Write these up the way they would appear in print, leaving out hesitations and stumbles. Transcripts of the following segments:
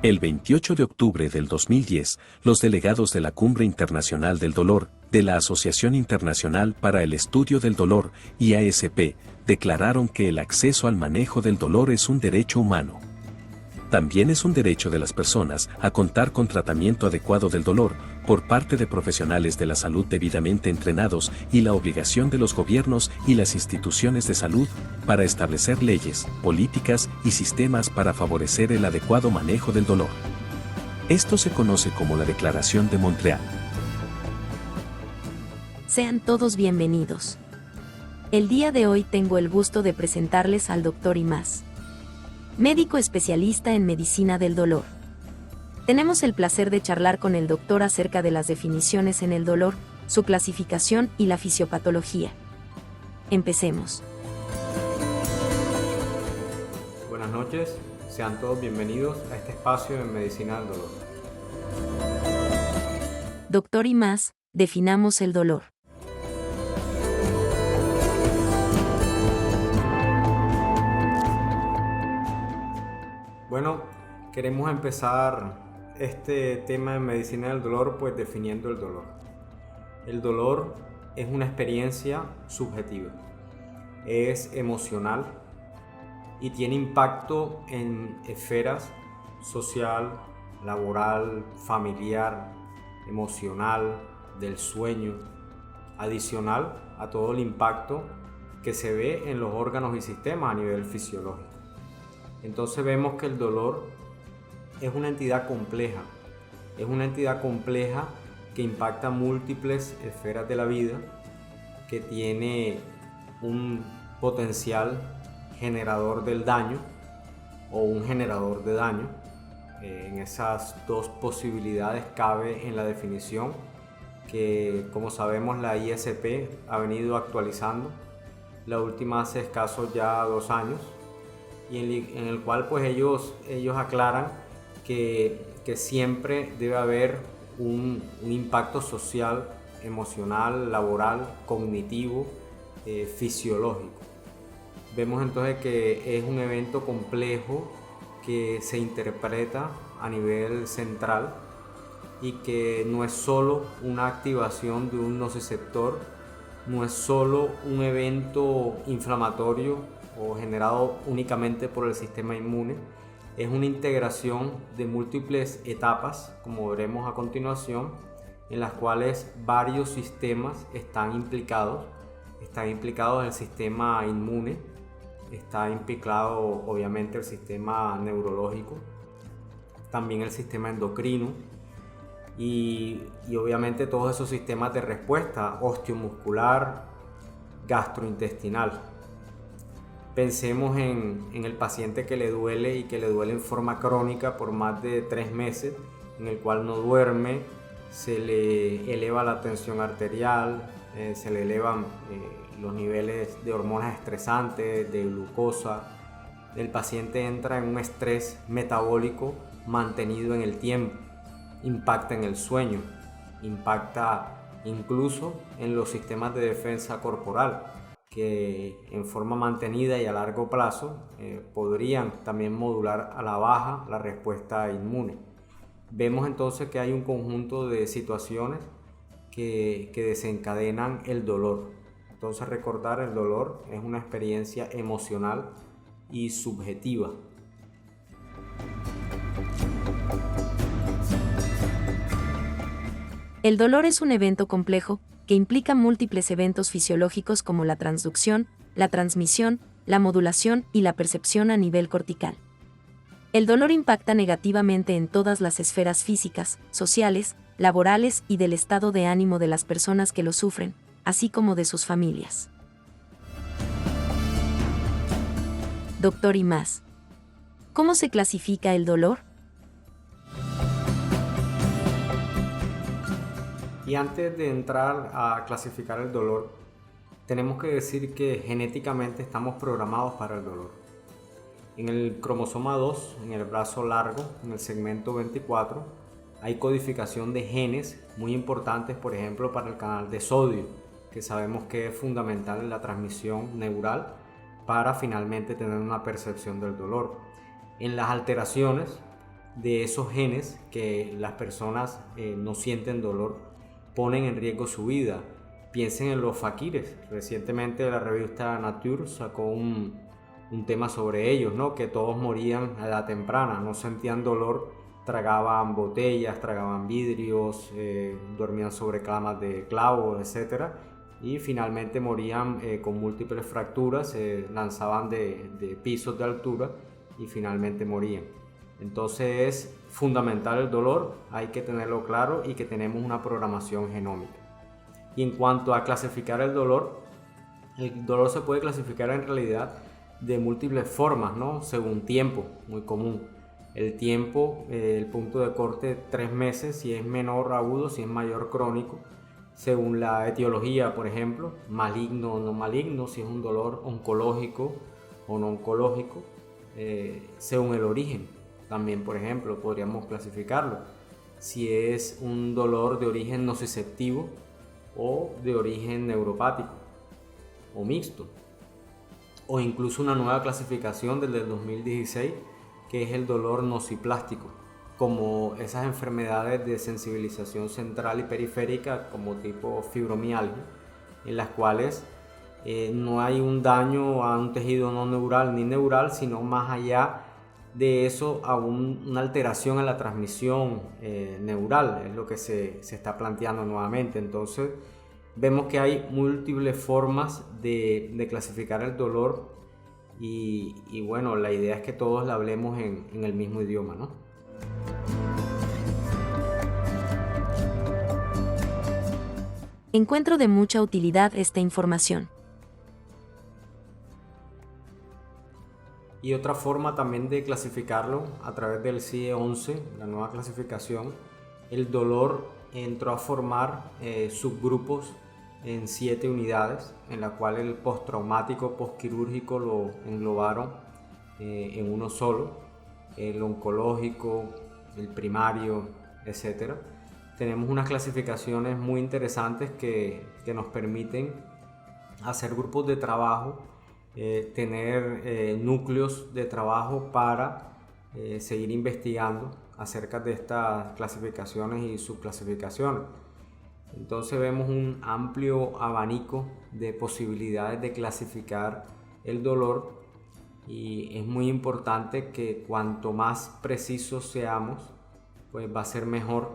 El 28 de octubre del 2010, los delegados de la Cumbre Internacional del Dolor, de la Asociación Internacional para el Estudio del Dolor, IASP, declararon que el acceso al manejo del dolor es un derecho humano. También es un derecho de las personas a contar con tratamiento adecuado del dolor por parte de profesionales de la salud debidamente entrenados y la obligación de los gobiernos y las instituciones de salud para establecer leyes, políticas y sistemas para favorecer el adecuado manejo del dolor. Esto se conoce como la Declaración de Montreal. Sean todos bienvenidos. El día de hoy tengo el gusto de presentarles al Dr. Imaz, médico especialista en medicina del dolor. Tenemos el placer de charlar con el doctor acerca de las definiciones en el dolor, su clasificación y la fisiopatología. Empecemos. Buenas noches, sean todos bienvenidos a este espacio en medicina del dolor. Dr. Imaz, definamos el dolor. Bueno, queremos empezar este tema de medicina del dolor pues definiendo el dolor. El dolor es una experiencia subjetiva, es emocional y tiene impacto en esferas social, laboral, familiar, emocional, del sueño, adicional a todo el impacto que se ve en los órganos y sistemas a nivel fisiológico. Entonces vemos que el dolor es una entidad compleja, que impacta múltiples esferas de la vida, que tiene un potencial generador del daño o un generador de daño. En esas dos posibilidades cabe en la definición que, como sabemos, la IASP ha venido actualizando, la última hace escasos ya 2 años, y en el cual pues ellos aclaran que siempre debe haber un impacto social, emocional, laboral, cognitivo, fisiológico. Vemos entonces que es un evento complejo que se interpreta a nivel central y que no es solo una activación de un nociceptor, no es solo un evento inflamatorio o generado únicamente por el sistema inmune, es una integración de múltiples etapas, como veremos a continuación, en las cuales varios sistemas están implicados el sistema inmune, está implicado obviamente el sistema neurológico, también el sistema endocrino y obviamente todos esos sistemas de respuesta osteomuscular, gastrointestinal. Pensemos en el paciente que le duele y que le duele en forma crónica por más de 3 meses, en el cual no duerme, se le eleva la tensión arterial, se le elevan los niveles de hormonas estresantes, de glucosa. El paciente entra en un estrés metabólico mantenido en el tiempo, impacta en el sueño, impacta incluso en los sistemas de defensa corporal, que en forma mantenida y a largo plazo podrían también modular a la baja la respuesta inmune. Vemos entonces que hay un conjunto de situaciones que desencadenan el dolor. Entonces recordar, el dolor es una experiencia emocional y subjetiva. El dolor es un evento complejo que implica múltiples eventos fisiológicos como la transducción, la transmisión, la modulación y la percepción a nivel cortical. El dolor impacta negativamente en todas las esferas físicas, sociales, laborales y del estado de ánimo de las personas que lo sufren, así como de sus familias. Dr. Imaz, ¿cómo se clasifica el dolor? Y antes de entrar a clasificar el dolor, tenemos que decir que genéticamente estamos programados para el dolor. En el cromosoma 2, en el brazo largo, en el segmento 24, hay codificación de genes muy importantes, por ejemplo, para el canal de sodio, que sabemos que es fundamental en la transmisión neural para finalmente tener una percepción del dolor. En las alteraciones de esos genes que las personas no sienten dolor ponen en riesgo su vida. Piensen en los faquires. Recientemente la revista Nature sacó un tema sobre ellos, ¿no? Que todos morían a edad temprana, no sentían dolor, tragaban botellas, tragaban vidrios, dormían sobre camas de clavos, etc. Y finalmente morían con múltiples fracturas, se lanzaban de pisos de altura y finalmente morían. Entonces es fundamental el dolor, hay que tenerlo claro y que tenemos una programación genómica. Y en cuanto a clasificar el dolor se puede clasificar en realidad de múltiples formas, ¿no? Según tiempo, muy común. El tiempo, el punto de corte 3 meses, si es menor agudo, si es mayor crónico. Según la etiología, por ejemplo, maligno o no maligno, si es un dolor oncológico o no oncológico. Según el origen, también, por ejemplo, podríamos clasificarlo. Si es un dolor de origen nociceptivo o de origen neuropático o mixto, o incluso una nueva clasificación desde el 2016 que es el dolor nociplástico, como esas enfermedades de sensibilización central y periférica como tipo fibromialgia, en las cuales no hay un daño a un tejido no neural ni neural, sino más allá de eso a una alteración en la transmisión neural, es lo que se está planteando nuevamente. Entonces vemos que hay múltiples formas de clasificar el dolor y bueno, la idea es que todos la hablemos en el mismo idioma, ¿no? Encuentro de mucha utilidad esta información. Y otra forma también de clasificarlo a través del CIE-11, la nueva clasificación, el dolor entró a formar subgrupos en 7 unidades, en la cual el postraumático postquirúrgico lo englobaron en uno solo, el oncológico, el primario, etc. Tenemos unas clasificaciones muy interesantes que nos permiten hacer grupos de trabajo, tener núcleos de trabajo para seguir investigando acerca de estas clasificaciones y subclasificaciones. Entonces vemos un amplio abanico de posibilidades de clasificar el dolor y es muy importante que cuanto más precisos seamos, pues va a ser mejor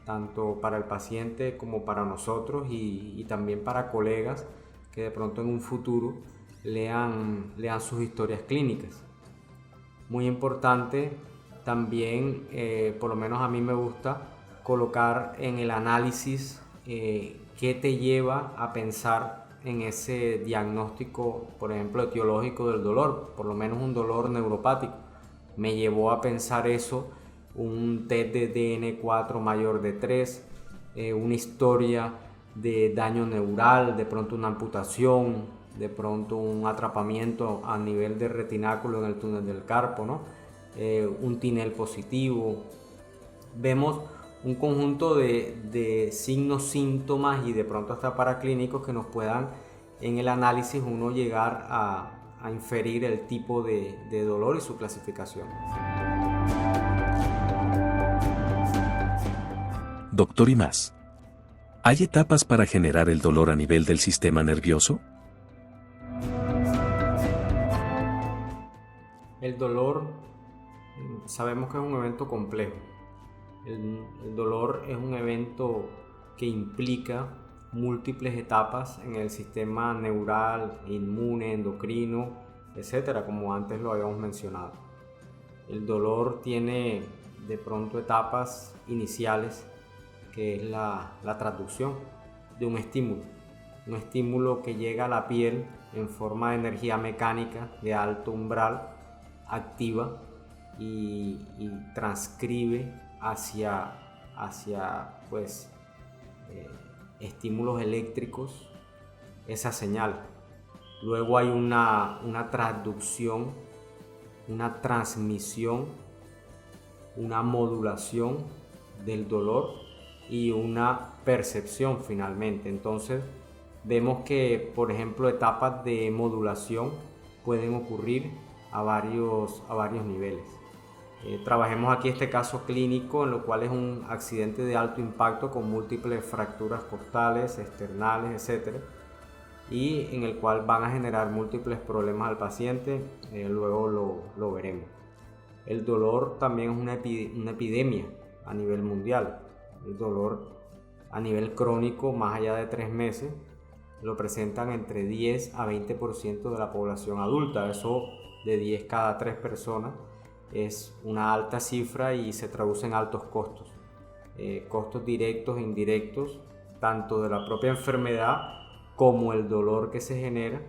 tanto para el paciente como para nosotros y también para colegas que de pronto en un futuro lean sus historias clínicas. Muy importante también, por lo menos a mí me gusta, colocar en el análisis qué te lleva a pensar en ese diagnóstico, por ejemplo, etiológico del dolor, por lo menos un dolor neuropático. Me llevó a pensar eso, un test de DN4 mayor de 3, una historia de daño neural, de pronto una amputación, de pronto un atrapamiento a nivel de retináculo en el túnel del carpo, ¿no? Un tinel positivo. Vemos un conjunto de signos, síntomas y de pronto hasta paraclínicos que nos puedan en el análisis uno llegar a inferir el tipo de dolor y su clasificación. Doctor, y más. ¿Hay etapas para generar el dolor a nivel del sistema nervioso? El dolor, sabemos que es un evento complejo. El dolor es un evento que implica múltiples etapas en el sistema neural, inmune, endocrino, etcétera, como antes lo habíamos mencionado. El dolor tiene de pronto etapas iniciales, que es la transducción de un estímulo que llega a la piel en forma de energía mecánica de alto umbral, activa y transcribe hacia pues, estímulos eléctricos esa señal. Luego hay una transducción, una transmisión, una modulación del dolor y una percepción finalmente. Entonces vemos que, por ejemplo, etapas de modulación pueden ocurrir a varios niveles. Trabajemos aquí este caso clínico, en lo cual es un accidente de alto impacto con múltiples fracturas costales, esternales, etc. Y en el cual van a generar múltiples problemas al paciente, luego lo veremos. El dolor también es una epidemia a nivel mundial. El dolor a nivel crónico, más allá de 3 meses, lo presentan entre 10 a 20% de la población adulta. Eso de 10 cada 3 personas es una alta cifra y se traduce en altos costos. Costos directos e indirectos, tanto de la propia enfermedad como el dolor que se genera,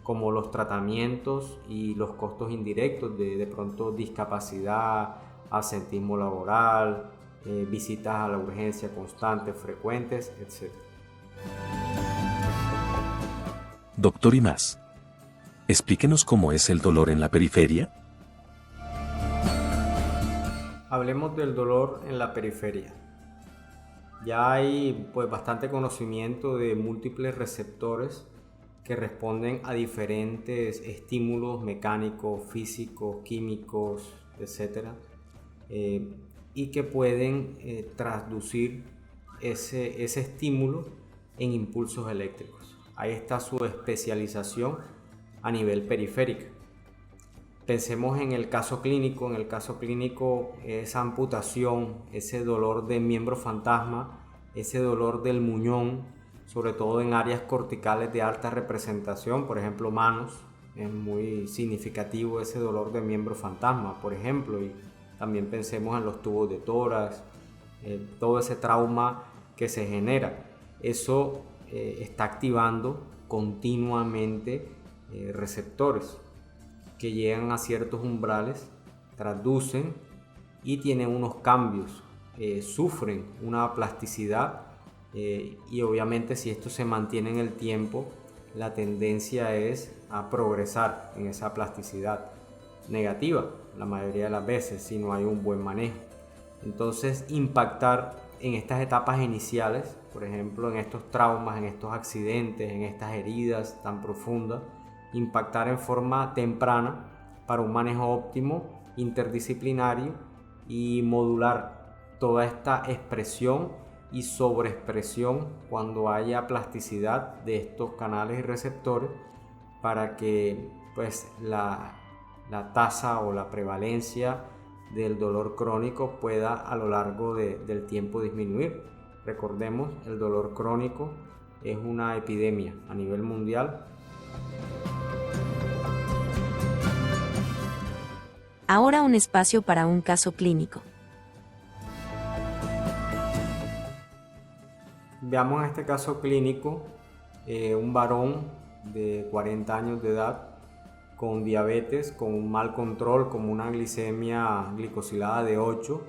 como los tratamientos y los costos indirectos de pronto discapacidad, absentismo laboral, visitas a la urgencia constantes, frecuentes, etc. Doctor y más. Explíquenos cómo es el dolor en la periferia. Hablemos del dolor en la periferia. Ya hay bastante conocimiento de múltiples receptores que responden a diferentes estímulos mecánicos, físicos, químicos, etc. Y que pueden traducir ese estímulo en impulsos eléctricos. Ahí está su especialización a nivel periférico. Pensemos en el caso clínico. En el caso clínico, esa amputación, ese dolor de miembro fantasma, ese dolor del muñón, sobre todo en áreas corticales de alta representación, por ejemplo manos, es muy significativo ese dolor de miembro fantasma, por ejemplo, y también pensemos en los tubos de tórax, todo ese trauma que se genera. Eso está activando continuamente receptores que llegan a ciertos umbrales, traducen y tienen unos cambios, sufren una plasticidad, y obviamente si esto se mantiene en el tiempo, la tendencia es a progresar en esa plasticidad negativa la mayoría de las veces si no hay un buen manejo. Entonces, impactar en estas etapas iniciales, por ejemplo en estos traumas, en estos accidentes, en estas heridas tan profundas, impactar en forma temprana para un manejo óptimo, interdisciplinario, y modular toda esta expresión y sobreexpresión cuando haya plasticidad de estos canales y receptores, para que la tasa o la prevalencia del dolor crónico pueda a lo largo del tiempo disminuir. Recordemos, el dolor crónico es una epidemia a nivel mundial. Ahora un espacio para un caso clínico. Veamos en este caso clínico un varón de 40 años de edad con diabetes, con un mal control, como una glicemia glicosilada de 8,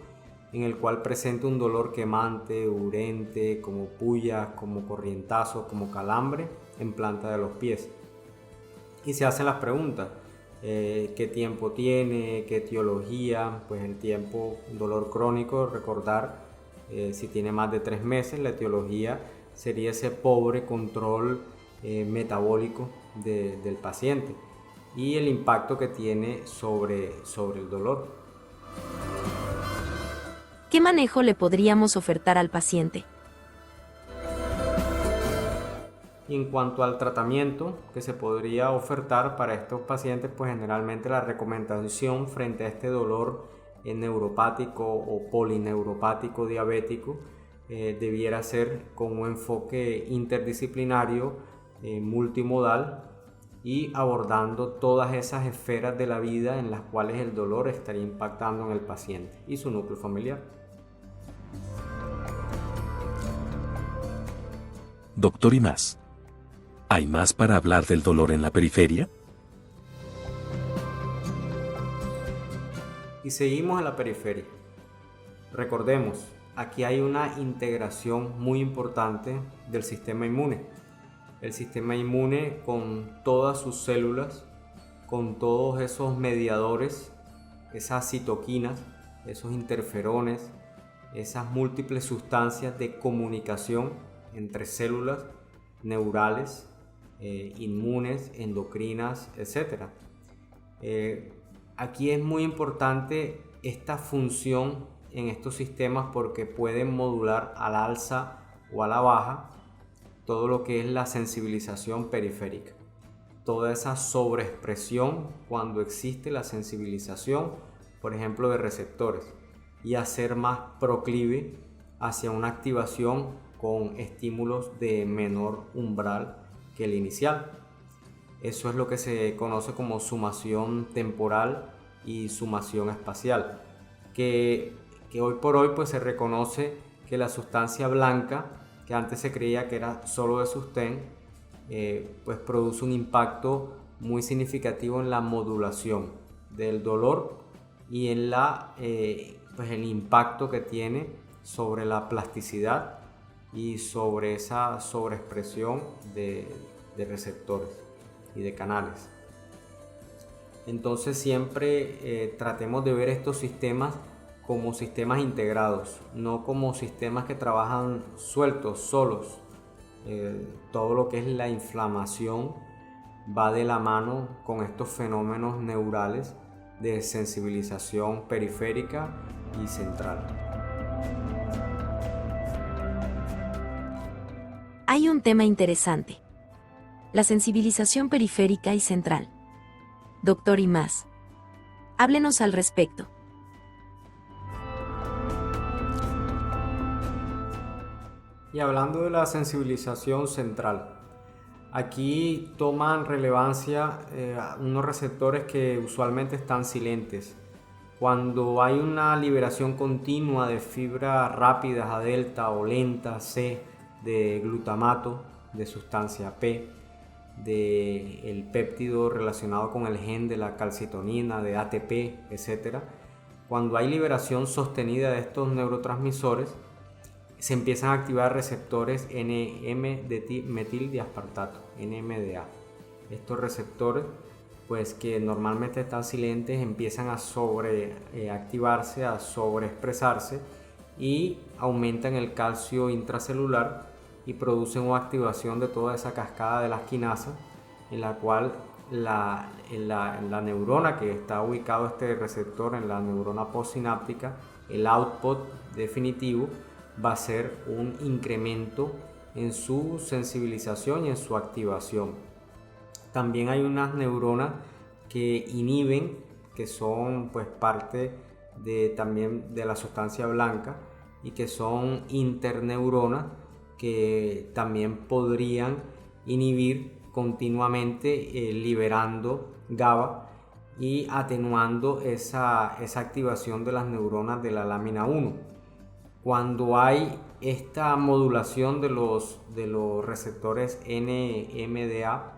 en el cual presenta un dolor quemante, urente, como pullas, como corrientazos, como calambre en planta de los pies. Y se hacen las preguntas, ¿qué tiempo tiene? ¿Qué etiología? Pues el tiempo, dolor crónico, recordar, si tiene más de 3 meses, la etiología sería ese pobre control metabólico del paciente y el impacto que tiene sobre el dolor. ¿Qué manejo le podríamos ofertar al paciente? En cuanto al tratamiento que se podría ofertar para estos pacientes, pues generalmente la recomendación frente a este dolor neuropático o polineuropático diabético debiera ser con un enfoque interdisciplinario, multimodal, y abordando todas esas esferas de la vida en las cuales el dolor estaría impactando en el paciente y su núcleo familiar. Doctor y más. ¿Hay más para hablar del dolor en la periferia? Y seguimos en la periferia. Recordemos, aquí hay una integración muy importante del sistema inmune. El sistema inmune con todas sus células, con todos esos mediadores, esas citoquinas, esos interferones, esas múltiples sustancias de comunicación entre células neurales, inmunes, endocrinas, etc. Aquí es muy importante esta función en estos sistemas porque pueden modular al alza o a la baja todo lo que es la sensibilización periférica. Toda esa sobreexpresión cuando existe la sensibilización, por ejemplo, de receptores, y hacer más proclive hacia una activación con estímulos de menor umbral que el inicial. Eso es lo que se conoce como sumación temporal y sumación espacial, que hoy por hoy pues se reconoce que la sustancia blanca, que antes se creía que era solo de sostén, pues produce un impacto muy significativo en la modulación del dolor y en pues el impacto que tiene sobre la plasticidad y sobre esa sobreexpresión de receptores y de canales. Entonces siempre tratemos de ver estos sistemas como sistemas integrados, no como sistemas que trabajan sueltos, solos. Todo lo que es la inflamación va de la mano con estos fenómenos neurales de sensibilización periférica y central. Hay un tema interesante: la sensibilización periférica y central. Doctor Imaz, háblenos al respecto. Y hablando de la sensibilización central, aquí toman relevancia unos receptores que usualmente están silentes. Cuando hay una liberación continua de fibras rápidas A delta o lenta C de glutamato, de sustancia P, del péptido relacionado con el gen de la calcitonina, de ATP, etc. Cuando hay liberación sostenida de estos neurotransmisores, se empiezan a activar receptores N,M-metildiaspartato, NMDA. Estos receptores, pues que normalmente están silentes, empiezan a sobreactivarse, a sobreexpresarse y aumentan el calcio intracelular y producen una activación de toda esa cascada de las quinasas, en la cual en la neurona que está ubicado este receptor, en la neurona postsináptica, el output definitivo va a ser un incremento en su sensibilización y en su activación. También hay unas neuronas que inhiben, que son pues parte también de la sustancia blanca, y que son interneuronas que también podrían inhibir continuamente liberando GABA y atenuando esa activación de las neuronas de la lámina 1. Cuando hay esta modulación de los receptores NMDA,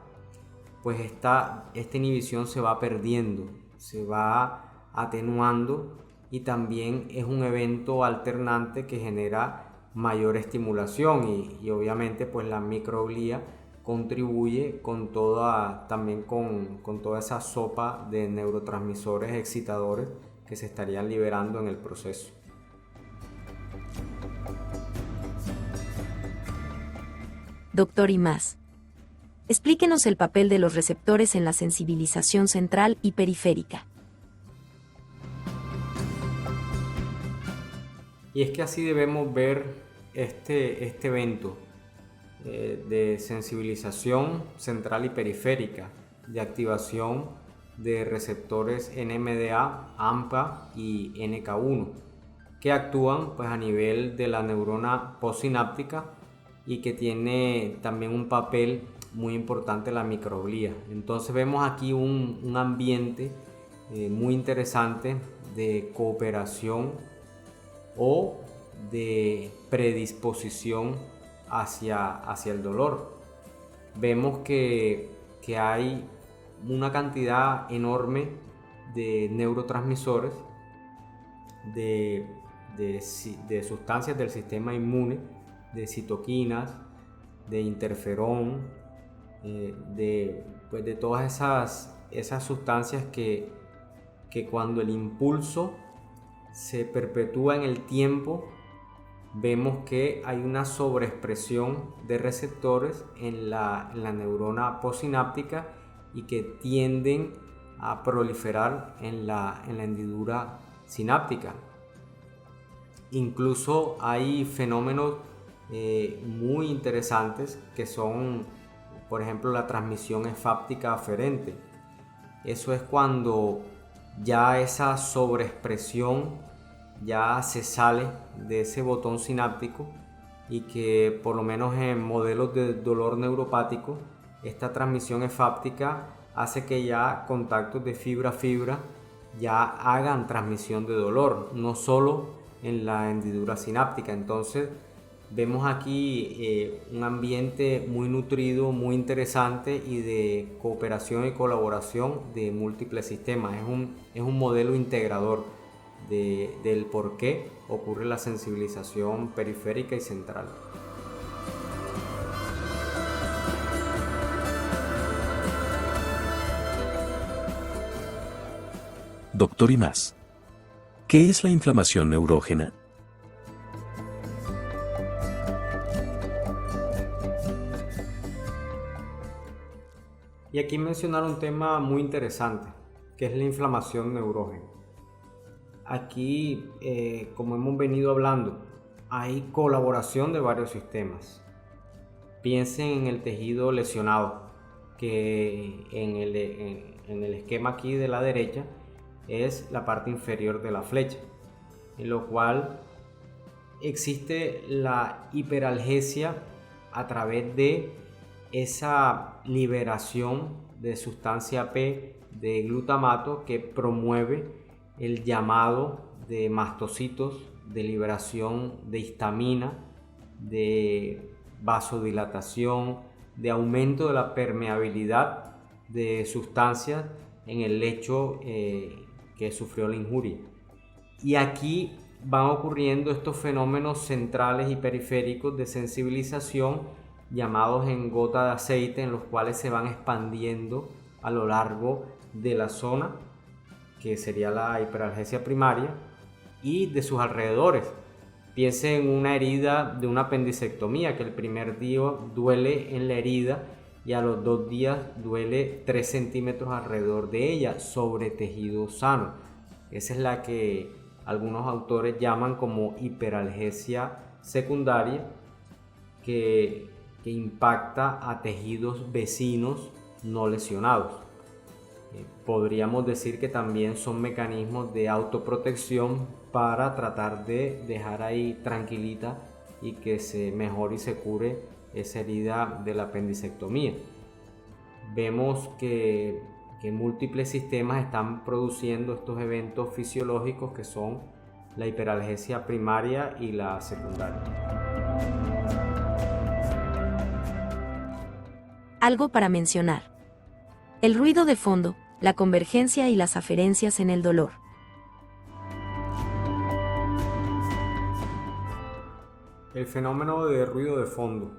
pues esta inhibición se va perdiendo, se va atenuando, y también es un evento alternante que genera mayor estimulación y obviamente pues la microglía contribuye con toda esa sopa de neurotransmisores excitadores que se estarían liberando en el proceso. Doctor Imaz, explíquenos el papel de los receptores en la sensibilización central y periférica. Y es que así debemos ver este evento de sensibilización central y periférica, de activación de receptores NMDA, AMPA y NK1, que actúan pues a nivel de la neurona postsináptica y que tiene también un papel muy importante la microglía. Entonces vemos aquí un ambiente muy interesante de cooperación o de predisposición hacia el dolor. Vemos que hay una cantidad enorme de neurotransmisores, de sustancias del sistema inmune, de citoquinas, de interferón, de todas esas sustancias que cuando el impulso se perpetúa en el tiempo, vemos que hay una sobreexpresión de receptores en la neurona postsináptica y que tienden a proliferar en la hendidura sináptica. Incluso hay fenómenos muy interesantes que son, por ejemplo, la transmisión enfáptica aferente. Eso es cuando ya esa sobreexpresión ya se sale de ese botón sináptico y que por lo menos en modelos de dolor neuropático esta transmisión enfáptica hace que ya contactos de fibra a fibra ya hagan transmisión de dolor, no solo en la hendidura sináptica. Entonces vemos aquí un ambiente muy nutrido, muy interesante y de cooperación y colaboración de múltiples sistemas. Es un modelo integrador del por qué ocurre la sensibilización periférica y central. Doctor, y más. ¿Qué es la inflamación neurógena? Y aquí mencionar un tema muy interesante, que es la inflamación neurógena. Aquí, como hemos venido hablando, hay colaboración de varios sistemas. Piensen en el tejido lesionado, que en el esquema aquí de la derecha es la parte inferior de la flecha, en lo cual existe la hiperalgesia a través de esa liberación de sustancia P de glutamato que promueve el llamado de mastocitos, de liberación de histamina, de vasodilatación, de aumento de la permeabilidad de sustancias en el lecho que sufrió la injuria. Y aquí van ocurriendo estos fenómenos centrales y periféricos de sensibilización llamados en gota de aceite, en los cuales se van expandiendo a lo largo de la zona que sería la hiperalgesia primaria y de sus alrededores. Piensen en una herida de una apendicectomía, que el primer día duele en la herida y a los 2 días duele 3 centímetros alrededor de ella, sobre tejido sano. Esa es la que algunos autores llaman como hiperalgesia secundaria, que impacta a tejidos vecinos no lesionados. Podríamos decir que también son mecanismos de autoprotección para tratar de dejar ahí tranquilita y que se mejore y se cure esa herida de la apendicectomía. Vemos que múltiples sistemas están produciendo estos eventos fisiológicos que son la hiperalgesia primaria y la secundaria. Algo para mencionar: el ruido de fondo, la convergencia y las aferencias en el dolor. El fenómeno de ruido de fondo.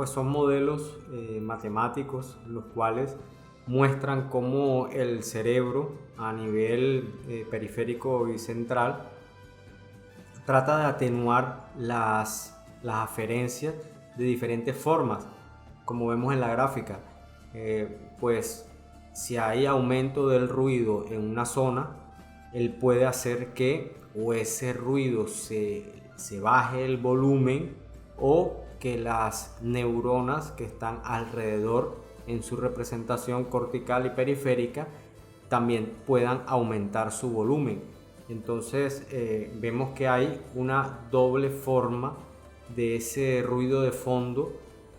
Son modelos matemáticos los cuales muestran cómo el cerebro a nivel periférico y central trata de atenuar las aferencias de diferentes formas, como vemos en la gráfica. Pues si hay aumento del ruido en una zona, él puede hacer que o ese ruido se baje el volumen, o que las neuronas que están alrededor en su representación cortical y periférica también puedan aumentar su volumen. Entonces vemos que hay una doble forma de ese ruido de fondo,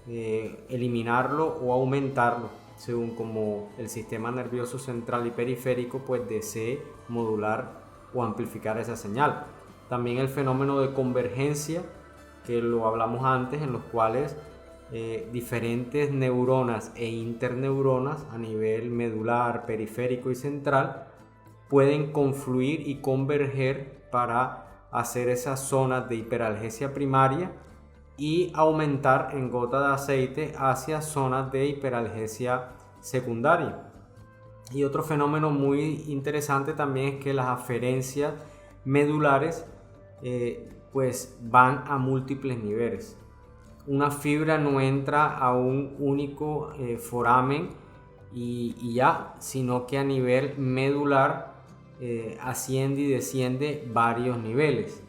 eliminarlo o aumentarlo según como el sistema nervioso central y periférico pues desee modular o amplificar esa señal. También el fenómeno de convergencia, que lo hablamos antes, en los cuales diferentes neuronas e interneuronas a nivel medular, periférico y central pueden confluir y converger para hacer esas zonas de hiperalgesia primaria y aumentar en gota de aceite hacia zonas de hiperalgesia secundaria. Y otro fenómeno muy interesante también es que las aferencias medulares pues van a múltiples niveles. Una fibra no entra a un único foramen y ya, sino que a nivel medular asciende y desciende varios niveles.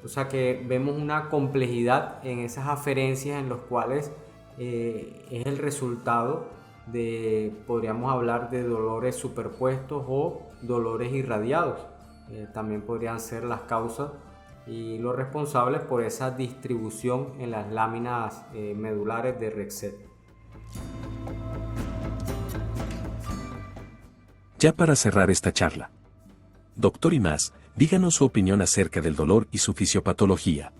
O sea que vemos una complejidad en esas aferencias en los cuales es el resultado de, podríamos hablar de dolores superpuestos o dolores irradiados. También podrían ser las causas y los responsables por esa distribución en las láminas medulares de Rexet. Ya para cerrar esta charla, doctor Imaz, díganos su opinión acerca del dolor y su fisiopatología.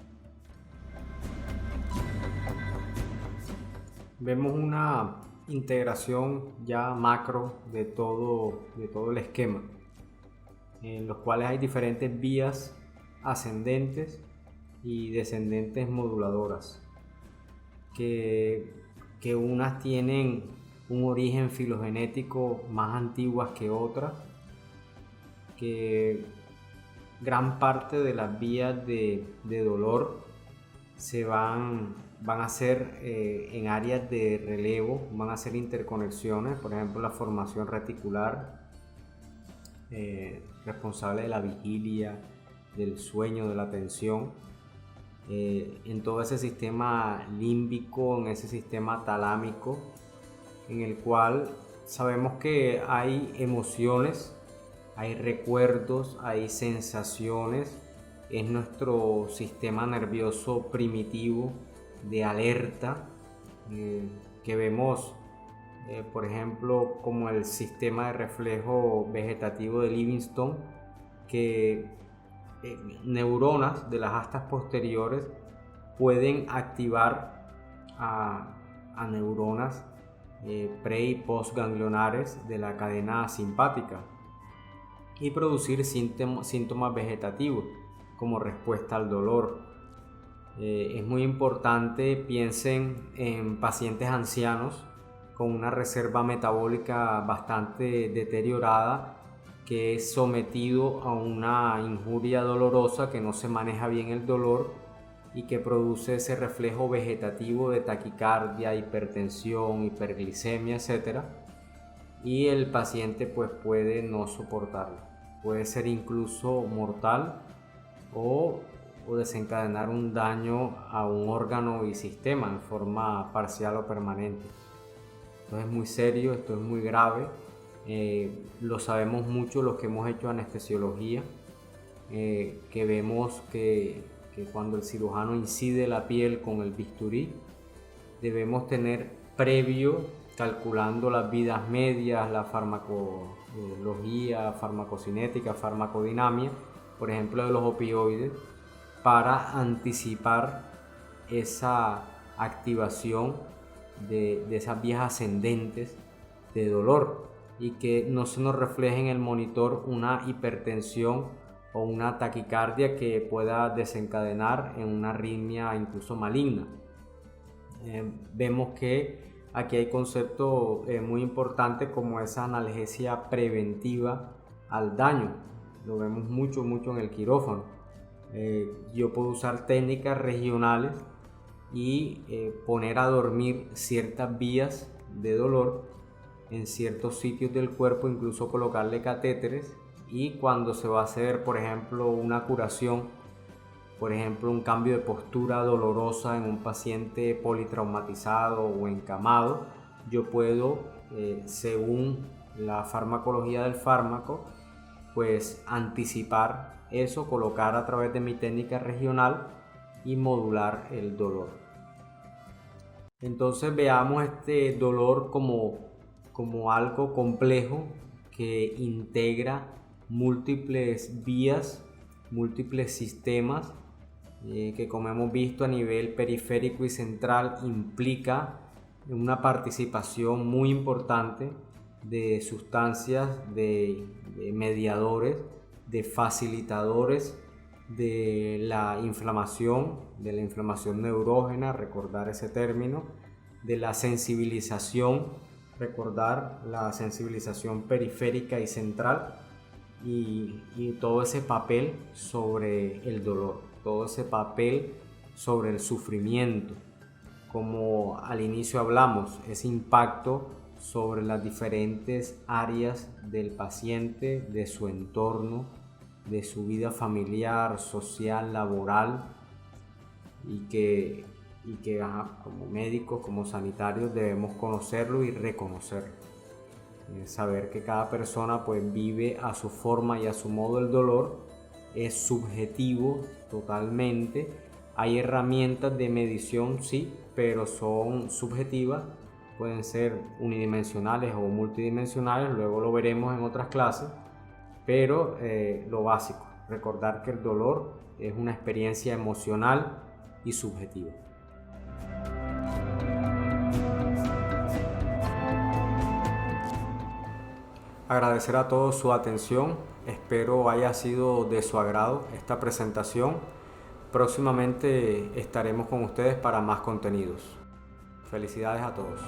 Vemos una integración ya macro de todo el esquema, en los cuales hay diferentes vías ascendentes y descendentes moduladoras, que unas tienen un origen filogenético más antiguas que otras, que gran parte de las vías de dolor se van a hacer en áreas de relevo, van a hacer interconexiones, por ejemplo la formación reticular, responsable de la vigilia, del sueño, de la atención, en todo ese sistema límbico, en ese sistema talámico, en el cual sabemos que hay emociones, hay recuerdos, hay sensaciones, es nuestro sistema nervioso primitivo de alerta, que vemos, por ejemplo, como el sistema de reflejo vegetativo de Livingston, que neuronas de las astas posteriores pueden activar a neuronas pre y postganglionares de la cadena simpática y producir síntomas vegetativos como respuesta al dolor. Es muy importante, piensen en pacientes ancianos con una reserva metabólica bastante deteriorada, que es sometido a una injuria dolorosa, que no se maneja bien el dolor y que produce ese reflejo vegetativo de taquicardia, hipertensión, hiperglicemia, etc. Y el paciente pues puede no soportarlo, puede ser incluso mortal o desencadenar un daño a un órgano y sistema en forma parcial o permanente. Esto es muy serio, esto es muy grave. Lo sabemos mucho los que hemos hecho anestesiología, que vemos que cuando el cirujano incide la piel con el bisturí, debemos tener previo, calculando las vidas medias, la farmacología, farmacocinética, farmacodinamia, por ejemplo de los opioides, para anticipar esa activación de esas vías ascendentes de dolor y que no se nos refleje en el monitor una hipertensión o una taquicardia que pueda desencadenar en una arritmia incluso maligna. Vemos que aquí hay conceptos muy importantes como esa analgesia preventiva al daño. Lo vemos mucho en el quirófano. Yo puedo usar técnicas regionales y poner a dormir ciertas vías de dolor en ciertos sitios del cuerpo, incluso colocarle catéteres, y cuando se va a hacer, por ejemplo, una curación, por ejemplo, un cambio de postura dolorosa en un paciente politraumatizado o encamado, yo puedo, según la farmacología del fármaco, pues anticipar eso, colocar a través de mi técnica regional y modular el dolor. Entonces veamos este dolor como algo complejo que integra múltiples vías, múltiples sistemas, que como hemos visto a nivel periférico y central implica una participación muy importante de sustancias, de mediadores, de facilitadores de la inflamación neurógena, recordar ese término, de la sensibilización, recordar la sensibilización periférica y central, y todo ese papel sobre el dolor, todo ese papel sobre el sufrimiento. Como al inicio hablamos, ese impacto sobre las diferentes áreas del paciente, de su entorno, de su vida familiar, social, laboral, y que como médicos, como sanitarios, debemos conocerlo y reconocerlo. Saber que cada persona pues vive a su forma y a su modo el dolor, es subjetivo totalmente. Hay herramientas de medición, sí, pero son subjetivas, pueden ser unidimensionales o multidimensionales, luego lo veremos en otras clases, pero lo básico, recordar que el dolor es una experiencia emocional y subjetiva. Agradecer a todos su atención, espero haya sido de su agrado esta presentación. Próximamente estaremos con ustedes para más contenidos. Felicidades a todos.